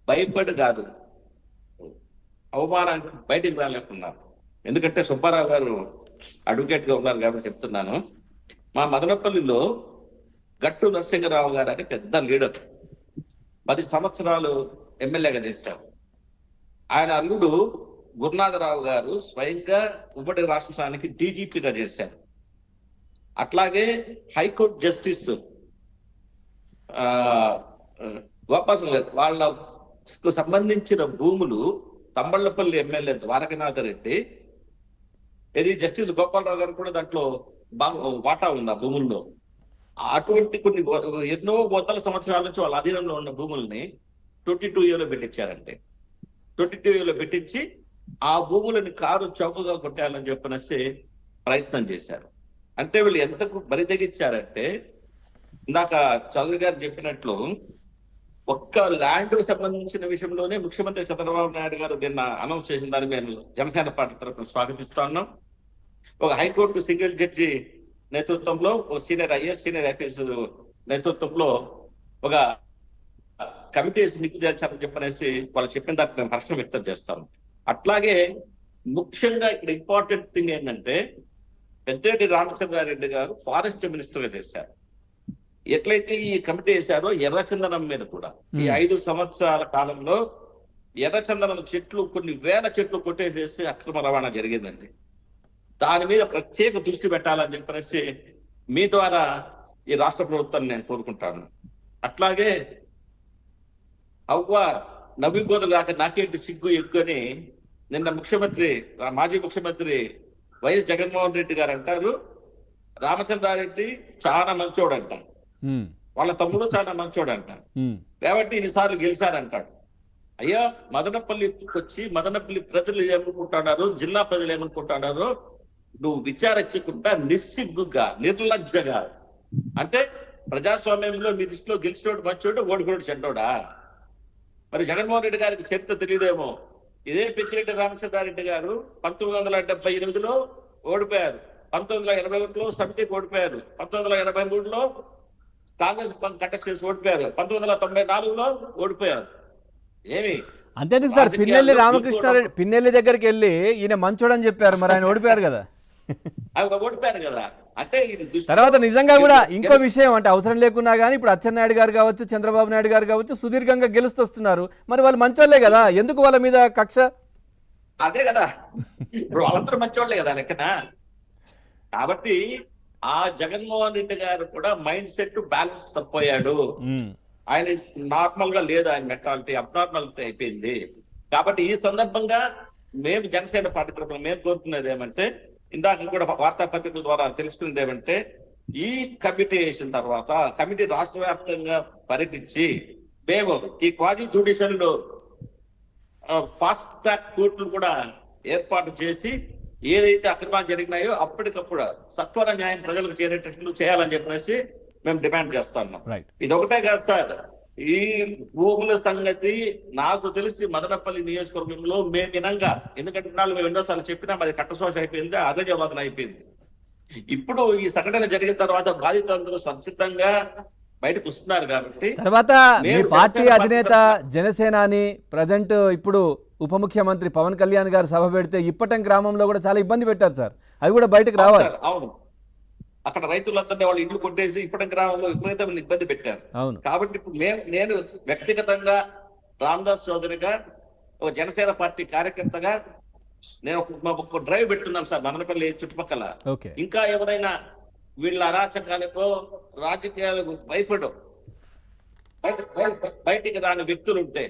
భయపడి కాదు, అవమానానికి బయటికి రాలేకున్నారు. ఎందుకంటే సుబ్బారావు గారు అడ్వకేట్ గా ఉన్నారు కాబట్టి చెప్తున్నాను. మా మదనపల్లిలో గట్టు నరసింహరావు గారు అని పెద్ద లీడర్, 10 సంవత్సరాలు ఎమ్మెల్యేగా చేశారు. ఆయన అల్లుడు గురునాథరావు గారు స్వయంగా ఉమ్మడి రాష్ట్రానికి డీజీపీగా చేశారు. అట్లాగే హైకోర్టు జస్టిస్ గోపాల్ గారు వాళ్ళకు సంబంధించిన భూములు తంబళ్లపల్లి ఎమ్మెల్యే ద్వారకనాథ రెడ్డి, ఇది జస్టిస్ గోపాలరావు గారు కూడా దాంట్లో వాటా ఉంది ఆ భూముల్లో. అటువంటి కొన్ని ఎన్నో వందల సంవత్సరాల నుంచి వాళ్ళ అధీనంలో ఉన్న భూముల్ని 22A పెట్టించారంటే 22A పెట్టించి ఆ భూములని కారు చౌకగా కొట్టాలని చెప్పనేసి ప్రయత్నం చేశారు. అంటే వీళ్ళు ఎంతకు బరితెగించారంటే, ఇందాక చౌదరి గారు చెప్పినట్లు ఒక్క ల్యాండ్ సంబంధించిన విషయంలోనే ముఖ్యమంత్రి చంద్రబాబు నాయుడు గారు నిన్న అనౌన్స్ చేసిన దాన్ని మేము జనసేన పార్టీ తరఫున స్వాగతిస్తా ఉన్నాం. ఒక హైకోర్టు సింగిల్ జడ్జి నేతృత్వంలో, సీనియర్ ఐఏఎస్ సీనియర్ ఐపీఎస్ నేతృత్వంలో ఒక కమిటీ నిగ్గుదేల్చాలని చెప్పనేసి వాళ్ళు చెప్పిన దానికి మేము హర్షం వ్యక్తం చేస్తాం. అట్లాగే ముఖ్యంగా ఇక్కడ ఇంపార్టెంట్ థింగ్ ఏంటంటే, పెద్దిరెడ్డి రామచంద్రారెడ్డి గారు ఫారెస్ట్ మినిస్టర్ గా చేశారు. ఎట్లయితే ఈ కమిటీ వేశారో ఎర్రచందనం మీద కూడా ఈ 5 సంవత్సరాల కాలంలో ఎర్రచందనం చెట్లు కొన్ని వేల చెట్లు కొట్టేసేసి అక్రమ రవాణా జరిగిందండి. దాని మీద ప్రత్యేక దృష్టి పెట్టాలని చెప్పేసి మీ ద్వారా ఈ రాష్ట్ర ప్రభుత్వాన్ని నేను కోరుకుంటాను. అట్లాగే నవ్విపోదు కాక నాకేంటి సిగ్గు ఎక్కువని నిన్న మాజీ ముఖ్యమంత్రి వైఎస్ జగన్మోహన్ రెడ్డి గారు అంటారు, రామచంద్రారెడ్డి చాలా మంచోడంట, వాళ్ళ తమ్ముడు చాలా మంచోడంట, కాబట్టి ఇన్నిసార్లు గెలిచారంటాడు. అయ్యా, మదనపల్లికి వచ్చి మదనపల్లి ప్రజలు ఏమనుకుంటున్నారు, జిల్లా ప్రజలు ఏమనుకుంటున్నారో నువ్వు విచారించకుండా నిస్సిగ్గుగా నిర్లజ్జగా, అంటే ప్రజాస్వామ్యంలో మీ దృష్టిలో గెలిచినోడు మంచోడు, ఓడిపోయాడు చెడ్డోడా? మరి జగన్మోహన్ రెడ్డి గారికి చరిత్ర తెలియదేమో. ఇదే పెద్దిరెడ్డి రామచంద్రారెడ్డి గారు 1978లో ఓడిపోయారు, 1981లో సమితికి ఓడిపోయారు, 1983లో కాంగ్రెస్ కంటెస్ట్ చేసి ఓడిపోయారు, 1994లో ఓడిపోయారు. ఏమి అంతేందుకు సార్, పిన్నెల్లి రామకృష్ణారెడ్డి పిన్నెల్లి దగ్గరికి వెళ్ళి ఈయన మంచోడని చెప్పారు, మరి ఆయన ఓడిపోయారు కదా. ఓడిపోయారు కదా. అంటే తర్వాత నిజంగా కూడా ఇంకో విషయం, అంటే అవసరం లేకున్నా కానీ ఇప్పుడు అచ్చెన్నాయుడు గారు కావచ్చు, చంద్రబాబు నాయుడు గారు కావచ్చు, సుదీర్ఘంగా గెలుస్తొస్తున్నారు. మరి వాళ్ళు మంచోళ్లే కదా, ఎందుకు వాళ్ళ మీద కక్ష? అదే కదా, ఇప్పుడు వాళ్ళందరూ మంచోళ్లే కదా లెక్కన. కాబట్టి ఆ జగన్మోహన్ రెడ్డి గారు కూడా మైండ్ సెట్ బ్యాలెన్స్ తప్పిపోయాడు. ఆయన నార్మల్ గా లేదు, ఆయన మెంటాలిటీ అబ్నార్మాలిటీ అయిపోయింది. కాబట్టి ఈ సందర్భంగా మేము జనసేన పార్టీ తరఫున మేము కోరుకునేది ఏమంటే, ఇందాక కూడా వార్తాపత్రికల ద్వారా తెలుసుకునేది ఏమంటే, ఈ కమిటీ వేసిన తర్వాత కమిటీ రాష్ట్ర వ్యాప్తంగా పర్యటించి మేము ఈ క్వాజీ జ్యుడిషియల్ ఫాస్ట్ ట్రాక్ కోర్టులు కూడా ఏర్పాటు చేసి ఏదైతే అక్రమాలు జరిగినాయో అప్పటికప్పుడు సత్వర న్యాయం ప్రజలకు చేరేటట్లు చేయాలని చెప్పేసి మేము డిమాండ్ చేస్తా ఉన్నాం. ఇది ఒకటే కాదు సార్, ఈ భూముల సంగతి నాకు తెలిసి మదనపల్లి నియోజకవర్గంలో మేము వినంగా, ఎందుకంటే మేము ఎన్నోసార్లు చెప్పినా అది కట్టశోష అయిపోయింది, అధజవాదన అయిపోయింది. ఇప్పుడు ఈ సంఘటన జరిగిన తర్వాత బాధితులందరూ స్వచ్ఛందంగా బయటకు వస్తున్నారు. కాబట్టి తర్వాత మీ పార్టీ అధినేత జనసేనాని ప్రజెంట్ ఇప్పుడు ఉప ముఖ్యమంత్రి పవన్ కళ్యాణ్ గారు సభ పెడితే ఇప్పటం గ్రామంలో కూడా చాలా ఇబ్బంది పెట్టారు సార్, అవి కూడా బయటకు రావాలి. అవును, అక్కడ రైతులందరినీ వాళ్ళు ఇల్లు కొట్టేసి ఇప్పటి గ్రామంలో విపరీతమైన ఇబ్బంది పెట్టారు. కాబట్టి ఇప్పుడు నేను వ్యక్తిగతంగా రామదాస్ చౌదరిగా ఒక జనసేన పార్టీ కార్యకర్తగా నేను ఒక డ్రైవ్ పెట్టున్నాను సార్ మదనపల్లి చుట్టుపక్కల. ఇంకా ఎవరైనా వీళ్ళ అరాచకాలకో రాజకీయాలకు భయపడో బయటికి రాని వ్యక్తులు ఉంటే